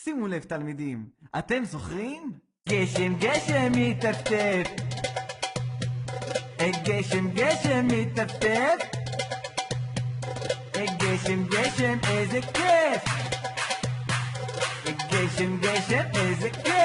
שימו לב תלמידים, אתם זוכרים? גשם גשם מטפטף, גשם גשם מטפטף, גשם גשם איזה כיף, גשם גשם איזה כיף.